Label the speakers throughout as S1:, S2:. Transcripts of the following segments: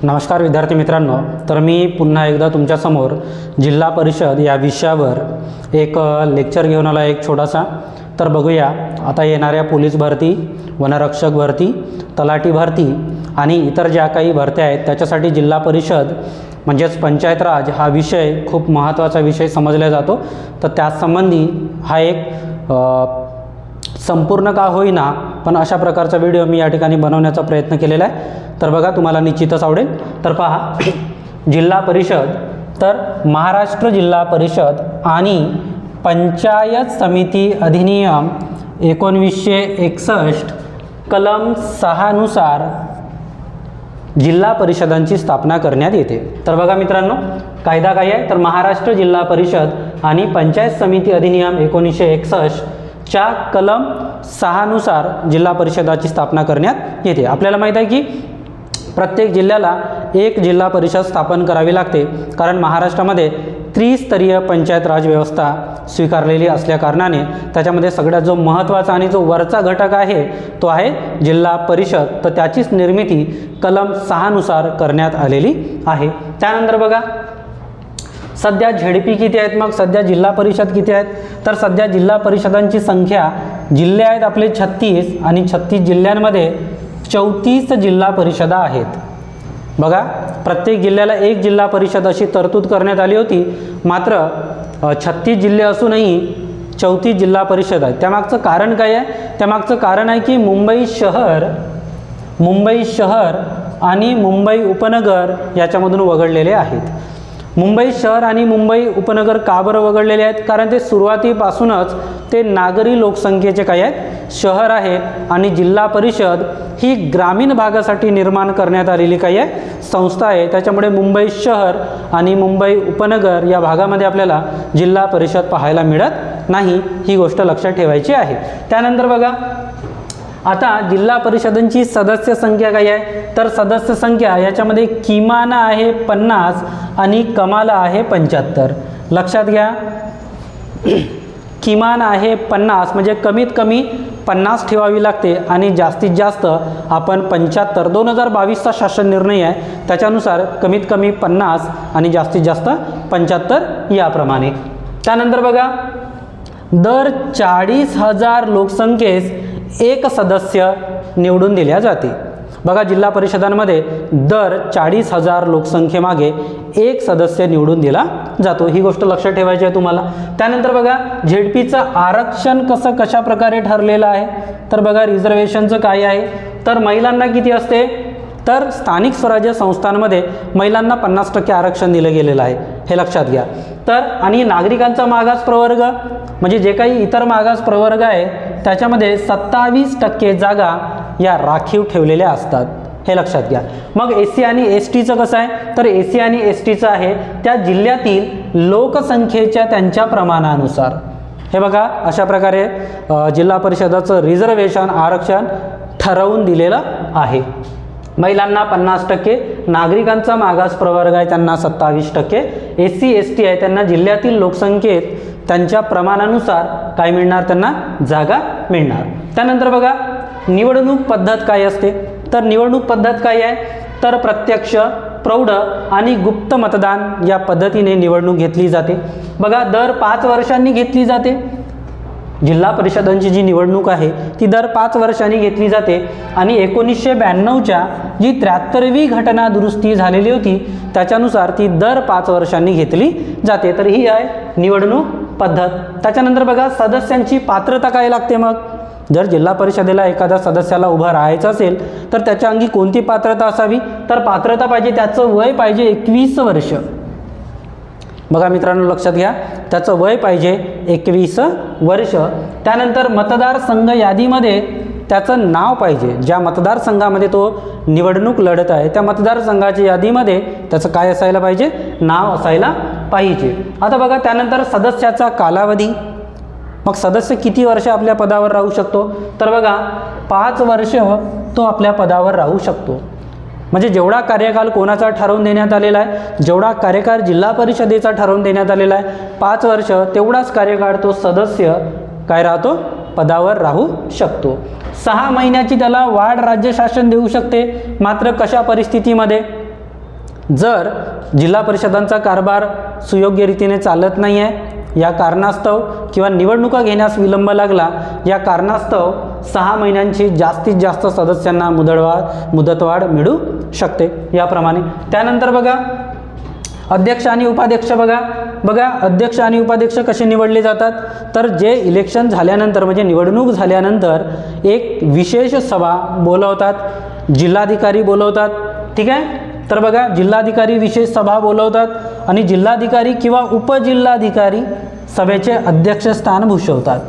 S1: नमस्कार विद्यार्थी मित्रांनो, तर मी पुन्हा एकदा तुमच्यासमोर जिल्हा परिषद या विषयावर एक लेक्चर घेऊन आला, एक छोटासा. तर बघूया आता येणाऱ्या पोलीस भरती, वनरक्षक भरती, तलाठी भरती आणि इतर ज्या काही भरत्या आहेत त्याच्यासाठी जिल्हा परिषद म्हणजेच पंचायत राज हा विषय खूप महत्त्वाचा विषय समजला जातो. तर त्यासंबंधी हा एक संपूर्ण का होईना पण अशा प्रकारचा व्हिडिओ मी या ठिकाणी बनवण्याचा प्रयत्न केलेला आहे. तर बघा, तुम्हाला निश्चितच आवडेल. तर पहा, जिल्हा परिषद, तर महाराष्ट्र जिल्हा परिषद आणि पंचायत समिती अधिनियम 1961 कलम 6 नुसार जिल्हा परिषदांची स्थापना करण्यात येते. तर बघा मित्रांनो, कायदा काय आहे, तर महाराष्ट्र जिल्हा परिषद आणि पंचायत समिती अधिनियम 1961 च्या कलम 6 नुसार जिल्हा परिषदाची स्थापना करण्यात येते. आपल्याला माहीत आहे की प्रत्येक जिल्ह्याला एक जिल्हा परिषद स्थापन करावी लागते, कारण महाराष्ट्रामध्ये त्रिस्तरीय पंचायत राज व्यवस्था स्वीकारलेली असल्या कारणाने त्याच्यामध्ये सगळ्यात जो महत्त्वाचा आणि जो वरचा घटक आहे तो आहे जिल्हा परिषद. तर त्याचीच निर्मिती कलम 6 नुसार करण्यात आलेली आहे. त्यानंतर बघा, सध्या झेडपी किती आहेत, मग सध्या जिल्हा परिषद किती आहेत, तर सध्या जिल्हा परिषदांची संख्या, जिल्हे आहेत आपले 36 आणि 36 जिल्ह्यांमध्ये 34 जिल्हा परिषदा आहेत. बघा, प्रत्येक जिल्ह्याला एक जिल्हा परिषद अशी तरतूद करण्यात आली होती. मात्र 36 जिल्हे असूनही 34 जिल्हा परिषद आहेत. त्यामागचं कारण काय आहे, त्यामागचं कारण आहे की मुंबई शहर आणि मुंबई उपनगर याच्यामधून वगळलेले आहेत. मुंबई शहर आणि मुंबई उपनगर का बरं वगळलेले आहेत, कारण ते सुरुवातीपासूनच ते नागरी लोकसंख्येचे काय आहेत, शहर आहे. आणि जिल्हा परिषद ही ग्रामीण भागासाठी निर्माण करण्यात आलेली काय आहे, संस्था आहे. त्याच्यामुळे मुंबई शहर आणि मुंबई उपनगर या भागामध्ये आपल्याला जिल्हा परिषद पाहायला मिळत नाही. ही गोष्ट लक्षात ठेवायची आहे. त्यानंतर बघा, आता जिल्हा परिषदांची सदस्य संख्या काय आहे, तर सदस्य संख्या याच्यामध्ये किमान आहे 50 आणि कमाल आहे 75. लक्षात घ्या, किमान आहे 50 म्हणजे कमीत कमी 50 ठेवावी लागते आणि जास्तीत जास्त आपण 75. 2022चा शासन निर्णय आहे त्याच्यानुसार कमीत कमी 50 आणि जास्तीत जास्त 75 याप्रमाणे. त्यानंतर बघा, दर 40,000 लोकसंख्येस एक सदस्य निवडून दिल्या जाते. बघा, जिल्हा परिषदांमध्ये दर 40,000 लोकसंख्येमागे एक सदस्य निवडून दिला जातो. ही गोष्ट लक्षात ठेवायची आहे तुम्हाला. त्यानंतर बघा, झेडपीचं आरक्षण कशा प्रकारे ठरलेलं आहे, तर बघा रिझर्वेशनचं काय आहे, तर महिलांना किती असते, तर स्थानिक स्वराज्य संस्थांमध्ये महिलांना 50% आरक्षण दिलं गेलेलं आहे, हे लक्षात घ्या. तर आणि नागरिकांचा मागास प्रवर्ग म्हणजे जे काही इतर मागास प्रवर्ग आहे त्याच्यामध्ये 27% जागा या राखीव ठेवलेल्या असतात, हे लक्षात घ्या. मग एससी आणि एसटीचं कसं आहे, तर एससी आणि एसटीचं आहे त्या जिल्ह्यातील लोकसंख्येच्या त्यांच्या प्रमाणानुसार. हे बघा, अशा प्रकारे जिल्हा परिषदाचं रिझर्वेशन आरक्षण ठरवून दिलेलं आहे. महिलांना 50%, नागरिकांचा मागास प्रवर्ग आहे त्यांना 27%, एससी एसटी आहे त्यांना जिल्ह्यातील लोकसंख्येत त्यांच्या प्रमाणानुसार काय मिळणार, त्यांना जागा मिळणार. त्यानंतर बघा, निवडणूक पद्धत काय असते, तर निवडणूक पद्धत काय आहे, तर प्रत्यक्ष, प्रौढ आणि गुप्त मतदान या पद्धतीने निवडणूक घेतली जाते. बघा, दर 5 वर्षांनी घेतली जाते. जिल्हा परिषदांची जी निवडणूक आहे ती दर 5 वर्षांनी घेतली जाते. आणि 1992च्या जी 73वी घटना दुरुस्ती झालेली होती त्याच्यानुसार ती दर 5 वर्षांनी घेतली जाते. तर ही आहे निवडणूक पद्धत. त्याच्यानंतर बघा, सदस्यांची पात्रता काय लागते. मग जर जिल्हा परिषदेला एखाद्या सदस्याला उभं राहायचं असेल तर त्याच्या अंगी कोणती पात्रता असावी, तर पात्रता पाहिजे, त्याचं वय पाहिजे 21 वर्ष. बघा मित्रांनो, लक्षात घ्या, त्याचं वय पाहिजे 21 वर्ष. त्यानंतर मतदारसंघ यादीमध्ये त्याचं नाव पाहिजे, ज्या मतदारसंघामध्ये तो निवडणूक लढत आहे त्या मतदारसंघाच्या यादीमध्ये त्याचं काय असायला पाहिजे, नाव असायला पाहिजे. आता बघा, त्यानंतर सदस्याचा कालावधी. मग सदस्य किती वर्ष आपल्या पदावर राहू शकतो, तर बघा 5 वर्ष तो आपल्या पदावर राहू शकतो. म्हणजे जेवढा कार्यकाल कोणाचा ठरवून देण्यात आलेला आहे, जेवढा कार्यकाळ जिल्हा परिषदेचा ठरवून देण्यात आलेला आहे 5 वर्ष, तेवढाच कार्यकाळ तो सदस्य काय राहतो, पदावर राहू शकतो. 6 महिन्याची त्याला वाढ राज्य शासन देऊ शकते. मात्र कशा परिस्थितीमध्ये, जर जिल्हा परिषदांचा कारभार सुयोग्य रीतीने चालत नाही आहे या कारणास्तव किंवा निवडणुका घेण्यास विलंब लागला या कारणास्तव 6 महिन्यांची जास्तीत जास्त सदस्यांना मुदतवाढ मिळू शकते याप्रमाणे. त्यानंतर बघा अध्यक्ष आणि उपाध्यक्ष बघा अध्यक्ष आणि उपाध्यक्ष कसे निवडले जातात. तर जे इलेक्शन झाल्यानंतर म्हणजे निवडणूक झाल्यानंतर एक विशेष सभा बोलवतात, जिल्हाधिकारी बोलवतात. ठीक आहे. तर बघा जिल्हाधिकारी विशेष सभा बोलवतात आणि जिल्हाधिकारी किंवा उपजिल्हाधिकारी सभेचे अध्यक्षस्थान भूषवतात.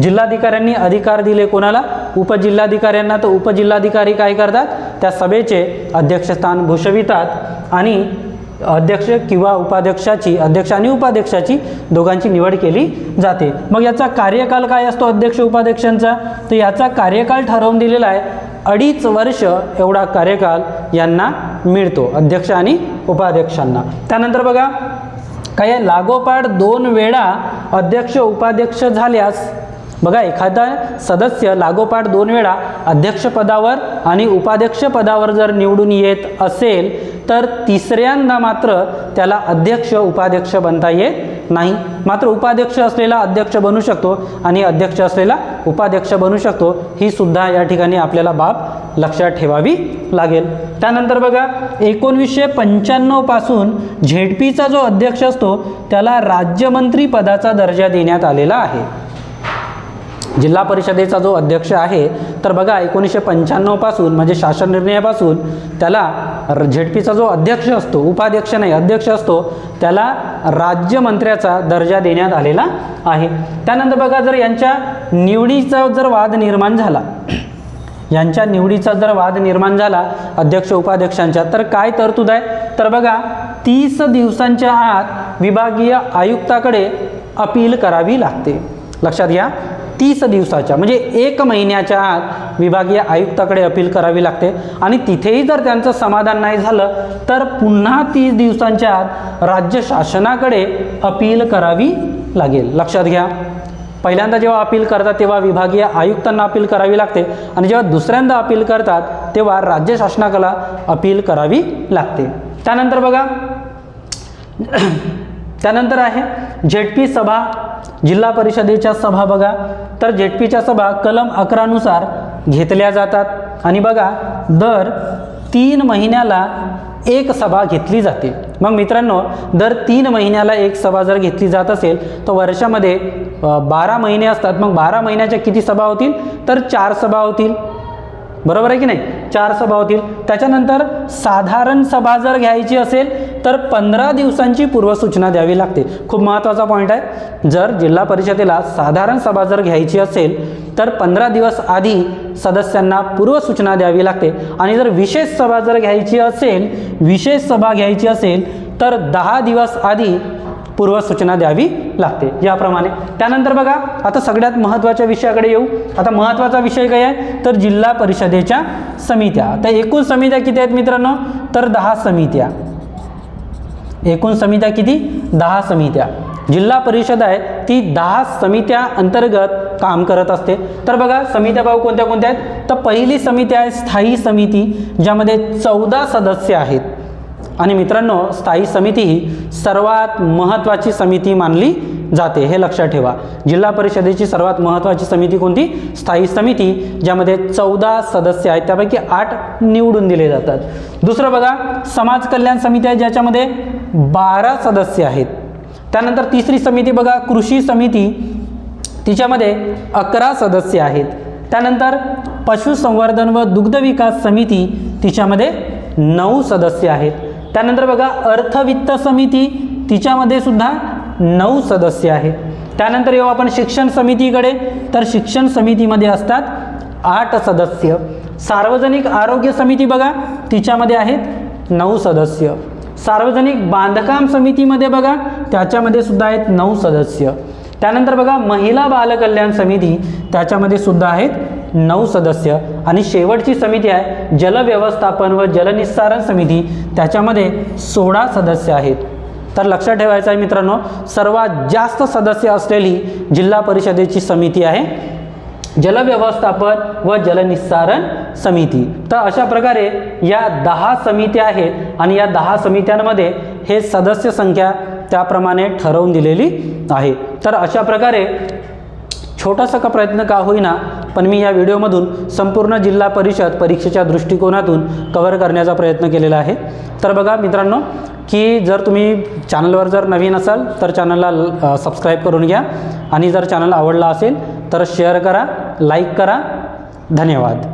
S1: जिल्हाधिकाऱ्यांनी अधिकार दिले कोणाला? उपजिल्हाधिकाऱ्यांना. तर उपजिल्हाधिकारी काय करतात? त्या सभेचे अध्यक्षस्थान भूषवितात आणि अध्यक्ष किंवा उपाध्यक्षाची, अध्यक्ष आणि उपाध्यक्षाची दोघांची निवड केली जाते. मग याचा कार्यकाल काय असतो अध्यक्ष उपाध्यक्षांचा? तर याचा कार्यकाल ठरवून दिलेला आहे 2.5 वर्ष एवढा कार्यकाल यांना मिळतो अध्यक्ष आणि उपाध्यक्षांना. त्यानंतर बघा काय लागोपाठ 2 वेळा अध्यक्ष उपाध्यक्ष झाल्यास बघा एखादा सदस्य लागोपाठ 2 वेळा अध्यक्षपदावर आणि उपाध्यक्षपदावर जर निवडून येत असेल तर तिसऱ्यांदा मात्र त्याला अध्यक्ष उपाध्यक्ष बनता येत नाही. मात्र उपाध्यक्ष असलेला अध्यक्ष बनू शकतो आणि अध्यक्ष असलेला उपाध्यक्ष बनू शकतो. ही सुद्धा या ठिकाणी आपल्याला बाब लक्षात ठेवावी लागेल. त्यानंतर बघा 1995 पासून झेडपीचा जो अध्यक्ष असतो त्याला राज्यमंत्री पदाचा दर्जा देण्यात आलेला आहे. जिल्हा परिषदेचा जो अध्यक्ष आहे तर बघा 1995 पासून म्हणजे शासन निर्णयापासून त्याला झेडपीचा जो अध्यक्ष असतो, उपाध्यक्ष नाही अध्यक्ष असतो, त्याला राज्यमंत्र्याचा दर्जा देण्यात आलेला आहे. त्यानंतर बघा जर यांच्या निवडीचा जर वाद निर्माण झाला, यांच्या निवडीचा जर वाद निर्माण झाला अध्यक्ष उपाध्यक्षांच्या, तर काय तरतूद आहे? तर बघा 30 दिवसांच्या आत विभागीय आयुक्ताकडे अपील करावी लागते. लक्षात घ्या 30 दिवसाच्या म्हणजे 1 महिन्याच्या आत विभागीय आयुक्ताकडे अपील करावी लागते आणि तिथेही जर त्यांचं समाधान नाही झालं तर पुन्हा 30 दिवसांच्या आत राज्य शासनाकडे अपील करावी लागेल. लक्षात घ्या पहिल्यांदा जेव्हा अपील करतात तेव्हा विभागीय आयुक्तांना अपील करावी लागते आणि जेव्हा दुसऱ्यांदा अपील करतात तेव्हा राज्य शासनाला अपील करावी लागते. त्यानंतर बघा त्यानंतर आहे झेडपी सभा, जिल्हा परिषदेच्या सभा बघा. तर झेडपीच्या सभा कलम 11 नुसार घेतल्या जातात आणि बघा दर 3 महिन्याला एक सभा घेतली जाते. मग मित्रांनो दर 3 महिन्याला एक सभा जर घेतली जात असेल तर वर्षामध्ये 12 महिने असतात. मग 12 महिन्याच्या किती सभा होतील? तर 4 सभा होतील. बरोबर आहे की नाही? 4 सभा होतील. त्याच्यानंतर साधारण सभा जर घ्यायची असेल तर 15 दिवसांची पूर्वसूचना द्यावी लागते. खूप महत्त्वाचा पॉईंट आहे. जर जिल्हा परिषदेला साधारण सभा जर घ्यायची असेल तर 15 दिवस आधी सदस्यांना पूर्वसूचना द्यावी लागते आणि जर विशेष सभा जर घ्यायची असेल तर 10 दिवस आधी पूर्वसूचना द्यावी लागते याप्रमाणे. त्यानंतर बघा आता सगळ्यात महत्त्वाच्या विषयाकडे येऊ. आता महत्त्वाचा विषय काय आहे? तर जिल्हा परिषदेच्या समित्या. तर एकूण समित्या किती आहेत मित्रांनो? तर 10 समित्या. एकूण समित्या किती? 10 समित्या. जिल्हा परिषद आहे ती 10 समित्या अंतर्गत काम करत असते. तर बघा समित्या भाऊ कोणत्या कोणत्या आहेत? तर पहिली समिती आहे स्थायी समिती ज्यामध्ये 14 सदस्य आहेत. आणि मित्रांनो स्थायी समिती ही सर्वात महत्त्वाची समिती मानली जाते, हे लक्षात ठेवा. जिल्हा परिषदेची सर्वात महत्त्वाची समिती कोणती? स्थायी समिती, ज्यामध्ये 14 सदस्य आहेत त्यापैकी 8 निवडून दिले जातात. दुसरं बघा समाज कल्याण समिती आहे ज्याच्यामध्ये 12 सदस्य आहेत. त्यानंतर तिसरी समिती बघा कृषी समिती, तिच्यामध्ये 11 सदस्य आहेत. त्यानंतर पशुसंवर्धन व दुग्ध विकास समिती, तिच्यामध्ये 9 सदस्य आहेत. त्यानंतर बघा अर्थवित्त समिती, तिच्यामध्ये सुद्धा 9 सदस्य आहेत. त्यानंतर येऊ आपण शिक्षण समितीकडे, तर शिक्षण समितीमध्ये असतात 8 सदस्य. सार्वजनिक आरोग्य समिती बघा तिच्यामध्ये आहेत 9 सदस्य. सार्वजनिक बांधकाम समितीमध्ये बघा त्याच्यामध्ये सुद्धा आहेत 9 सदस्य. त्यानंतर बघा महिला बालकल्याण समिती, त्याच्यामध्ये सुद्धा आहेत 9 सदस्य. आणि शेवटची समिती आहे जल व्यवस्थापन व जलनिस्सारण समिती, त्याच्यामध्ये 16 सदस्य आहेत. तर लक्षात ठेवायचं आहे मित्रांनो सर्वात जास्त सदस्य असलेली जिल्हा परिषदेची समिती आहे जल व्यवस्थापन व जलनिस्सारण समिती. तर अशा प्रकारे या 10 समित्या आहेत आणि या 10 समित्यांमध्ये हे सदस्य संख्या त्याप्रमाणे ठरवून दिलेली आहे. तर अशा प्रकारे छोटासा का प्रयत्न का होईना पण मी या व्हिडिओमधून संपूर्ण जिल्हा परिषद परीक्षेच्या दृष्टिकोनातून कव्हर करण्याचा प्रयत्न केलेला आहे. तर बघा मित्रांनो की जर तुम्ही चॅनलवर जर नवीन असाल तर चॅनलला सबस्क्राईब करून घ्या आणि जर चॅनल आवडला असेल तर शेअर करा, लाईक करा. धन्यवाद.